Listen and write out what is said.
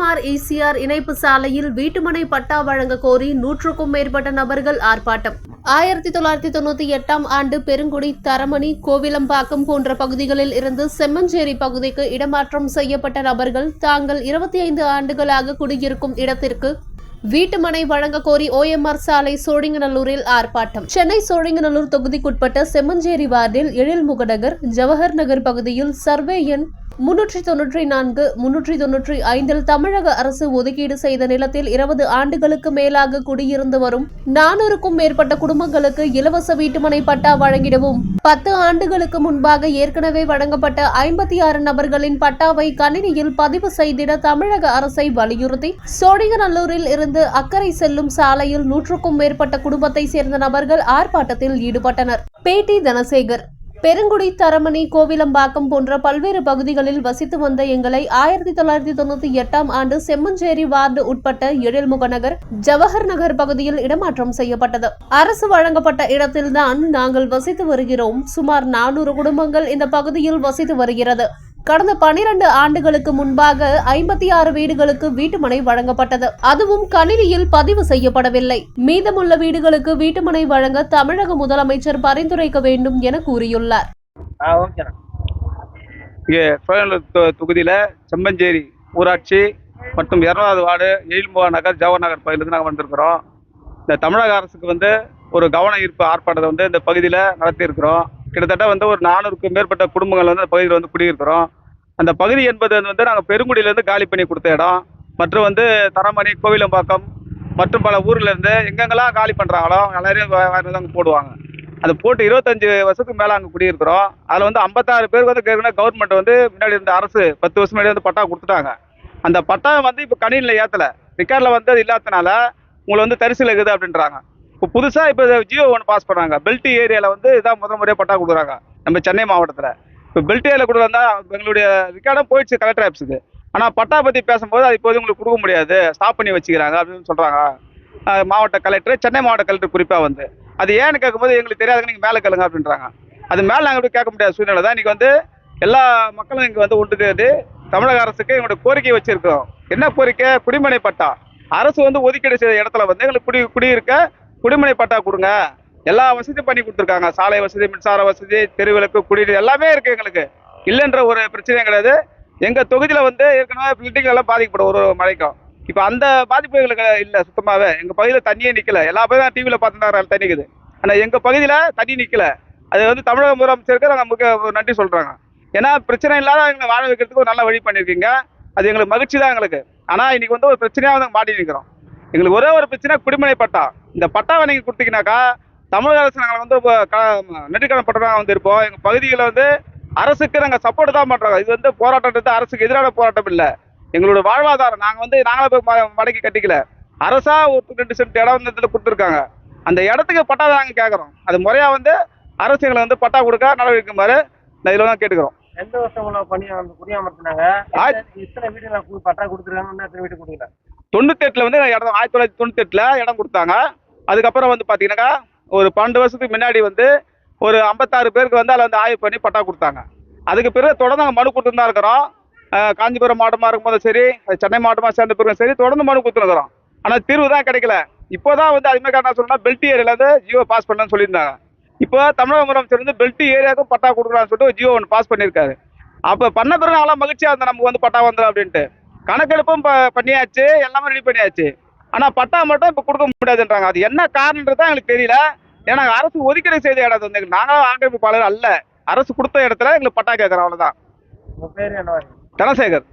OMR ECR இணைப்பு சாலையில் வீட்டுமனை பட்டா வழங்க கோரி 100க்கும் மேற்பட்ட நபர்கள் ஆர்ப்பாட்டம். 1998ஆம் ஆண்டு பெருங்குடி, தரமணி, கோவிலம்பாக்கம் போன்ற பகுதிகளில் இருந்து செம்மஞ்சேரி பகுதிக்கு இடமாற்றம் செய்யப்பட்ட நபர்கள் தாங்கள் 25 ஆண்டுகளாக குடியிருக்கும் இடத்திற்கு வீட்டுமனை வழங்க கோரி OMR சாலை சோழிங்கநல்லூரில் ஆர்ப்பாட்டம். சென்னை சோழிங்கநல்லூர் தொகுதிக்குட்பட்ட செம்மஞ்சேரி வார்டில் எழில்முக நகர், ஜவஹர் நகர் பகுதியில் சர்வே எண் 394, 395 தமிழக அரசு ஒதுக்கீடு செய்த நிலத்தில் 20 ஆண்டுகளுக்கு மேலாக குடியிருந்து வரும் 400க்கும் மேற்பட்ட குடும்பங்களுக்கு இலவச வீட்டுமனை பட்டா வழங்கிடவும், 10 ஆண்டுகளுக்கு முன்பாக ஏற்கனவே வழங்கப்பட்ட 56 நபர்களின் பட்டாவை கணினியில் பதிவு செய்திட தமிழக அரசை வலியுறுத்தி சோழிங்கநல்லூரில் இருந்து அக்கரை செல்லும் சாலையில் 100க்கும் மேற்பட்ட குடும்பத்தை சேர்ந்த நபர்கள் ஆர்ப்பாட்டத்தில் ஈடுபட்டனர். பேட்டி தனசேகர். பெருங்குடி, தரமணி, கோவிலம்பாக்கம் போன்ற பல்வேறு பகுதிகளில் வசித்து வந்த எங்களை 1998ஆம் ஆண்டு செம்மஞ்சேரி வார்டு உட்பட்ட எழில்முக நகர், ஜவஹர் நகர் பகுதியில் இடமாற்றம் செய்யப்பட்டது. அரசு வழங்கப்பட்ட இடத்தில்தான் நாங்கள் வசித்து வருகிறோம். சுமார் 400 குடும்பங்கள் இந்த பகுதியில் வசித்து வருகிறது. கடந்த 12 ஆண்டுகளுக்கு முன்பாக 56 வீடுகளுக்கு வீட்டுமனை வழங்கப்பட்டது. அதுவும் கணினியில் பதிவு செய்யப்படவில்லை. மீதமுள்ள வீடுகளுக்கு வீட்டுமனை வழங்க தமிழக முதலமைச்சர் பரிந்துரைக்க வேண்டும் என கூறியுள்ளார். தொகுதியில செம்மஞ்சேரி ஊராட்சி மற்றும் 2வது வார்டு எழில்முக நகர், ஜவஹர் நகர் பகுதியிலிருந்து நாங்கள் வந்திருக்கிறோம். இந்த தமிழக அரசுக்கு ஒரு கவன ஈர்ப்பு ஆர்ப்பாட்டத்தை இந்த பகுதியில் நடத்தியிருக்கிறோம். கிட்டத்தட்ட ஒரு 400க்கும் மேற்பட்ட குடும்பங்கள் அந்த பகுதியில் குடியிருக்கிறோம். அந்த பகுதி என்பது நாங்கள் பெருங்குடியிலேருந்து காலி பண்ணி கொடுத்த இடம். மற்றும் தரமணி, கோவிலம்பாக்கம் மற்றும் பல ஊர்ல இருந்து எங்கெங்கெல்லாம் காலி பண்ணுறாங்களோ எல்லாரையும் அங்கே போடுவாங்க. அது போட்டு 25 வருஷத்துக்கு மேலே அங்கே குடியிருக்கிறோம். அதில் 56 பேருக்கு கவர்மெண்ட் முன்னாடி இருந்த அரசு 10 வருஷம் முன்னாடி பட்டா கொடுத்துட்டாங்க. அந்த பட்டா இப்போ கணினியில் ஏற்றலை, ரெக்கார்டில் அது இல்லாதனால உங்களை தரிசில் இருக்குது அப்படின்றாங்க. இப்போ புதுசாக இப்போ ஜியோ 1 பாஸ் பண்ணாங்க. பெல்ட் ஏரியாவில் இதான் முறையாக பட்டா கொடுக்குறாங்க நம்ம சென்னை மாவட்டத்தில். இப்போ பெல்ட் ஏரியாவில் கொடுக்குறதா எங்களுடைய ரெக்கார்டாக போயிடுச்சு கலெக்டர் ஆஃபீஸுக்கு. ஆனால் பட்டா பற்றி பேசும்போது அது இப்போது உங்களுக்கு கொடுக்க முடியாது, ஸ்டாப் பண்ணி வச்சுக்கிறாங்க அப்படின்னு சொல்கிறாங்க மாவட்ட கலெக்டர், சென்னை மாவட்ட கலெக்டர் குறிப்பாக. அது ஏன்னு கேட்கும்போது எங்களுக்கு தெரியாதுங்க, நீங்கள் மேலே கேளுங்க அப்படின்றாங்க. அது மேலே நாங்கள் எப்படி கேட்க முடியாத சூழ்நிலை தான். இன்றைக்கி எல்லா மக்களும் இங்கே ஒன்று சேர்ந்து தமிழக அரசுக்கு எங்களுடைய கோரிக்கை வச்சுருக்கோம். என்ன கோரிக்கை? குடிமனை பட்டா. அரசு ஒதுக்கீடு செய்த இடத்துல எங்களுக்கு குடியிருக்க குடிமனை பட்டா கொடுங்க. எல்லா வசதியும் பண்ணி கொடுத்துருக்காங்க. சாலை வசதி, மின்சார வசதி, தெருவிளக்கு, குடிநீர் எல்லாமே இருக்கு. எங்களுக்கு இல்லைன்ற ஒரு பிரச்சனையும் கிடையாது. எங்க தொகுதியில ஏற்கனவே பில்டிங் எல்லாம் பாதிக்கப்படும் ஒரு மழைக்கும். இப்போ அந்த பாதிப்பு எங்களுக்கு இல்லை சுத்தமாவே. எங்க பகுதியில் தண்ணியே நிக்கல. எல்லா பேரும் தான் டிவியில பார்த்துருந்தாங்க தண்ணி நிக்குது. ஆனா எங்க பகுதியில தண்ணி நிக்கல. அது தமிழக முதலமைச்சருக்கு நாங்கள் நன்றி சொல்றாங்க. ஏன்னா பிரச்சனை இல்லாத எங்களை வாழ வைக்கிறதுக்கு ஒரு நல்ல வழி பண்ணியிருக்கீங்க. அது எங்களுக்கு மகிழ்ச்சி தான் எங்களுக்கு. ஆனா இன்னைக்கு ஒரு பிரச்சனையாக மாட்டி நிற்கிறோம். எங்களுக்கு ஒரே ஒரு பிரச்சனை, குடிமனை பட்டா. இந்த பட்டாவை நீங்க கொடுத்தீங்கன்னாக்கா தமிழக அரசு நாங்கள் நெடுக்கடன் பட்டதாக இருப்போம். எங்க பகுதியில் அரசுக்கு நாங்கள் சப்போர்ட் தான் பண்றோம். இது போராட்டம் அரசுக்கு எதிரான போராட்டம் இல்லை. எங்களோட வாழ்வாதாரம் நாங்களே போய் மடக்கி கட்டிக்கல. அரசா ஒரு 2 சென்ட் இடம் கொடுத்துருக்காங்க. அந்த இடத்துக்கு பட்டா தான் நாங்கள் கேட்குறோம். அது முறையா அரசு எங்களை பட்டா கொடுக்க நடவடிக்கைமாறு இதில் தான் கேட்டுக்கிறோம். எந்த வருஷம் பண்ணி குடியாமர்த்தினாங்க? இத்தனை வீடு பட்டா கொடுத்துருக்காங்க, எத்தனை வீடு கொடுக்கல? 98ல இடம் 1998ல இடம் கொடுத்தாங்க. அதுக்கப்புறம் பார்த்தீங்கன்னாக்கா ஒரு 12 வருஷத்துக்கு முன்னாடி ஒரு 56 பேருக்கு அதில் ஆய்வு பண்ணி பட்டா கொடுத்தாங்க. அதுக்கு பிறகு தொடர்ந்து நாங்கள் மனு கொடுத்துட்டு தான் இருக்கிறோம். காஞ்சிபுரம் மாவட்டமாக இருக்கும்போது சரி, சென்னை மாவட்டமாக சேர்ந்த பிறகு சரி, தொடர்ந்து மனு கொடுத்துருக்கிறோம். ஆனால் தீர்வு தான் கிடைக்கல. இப்போதான் அதுமாதிரி என்ன சொல்லணும்னா பெல்ட் ஏரியாவில் ஜியோ பாஸ் பண்ணலன்னு சொல்லியிருந்தாங்க. இப்போ தமிழக முதலமைச்சர் பெல்ட் ஏரியாவுக்கும் பட்டா கொடுக்குறான்னு சொல்லிட்டு ஜியோ 1 பாஸ் பண்ணியிருக்காரு. அப்போ பண்ண பிறகு நல்லா மகிழ்ச்சியாக இருந்தால் நமக்கு பட்டா வந்துடும் அப்படின்ட்டு. கணக்கெடுப்பும் பண்ணியாச்சு, எல்லாமே ரெடி பண்ணியாச்சு. ஆனால் பட்டா மட்டும் இப்போ கொடுக்க முடியாதுன்றாங்க. அது என்ன காரணன்றது தான் எங்களுக்கு தெரியல. ஏன்னா அரசு ஒதுக்கீடு செய்த இடம் நாங்களும் ஆக்கிரமிப்பாளர் அல்ல. அரசு கொடுத்த இடத்துல எங்களுக்கு பட்டா கேட்குறோம். அவ்வளோதான். உங்கள் பேர் என்ன? தனசேகர்.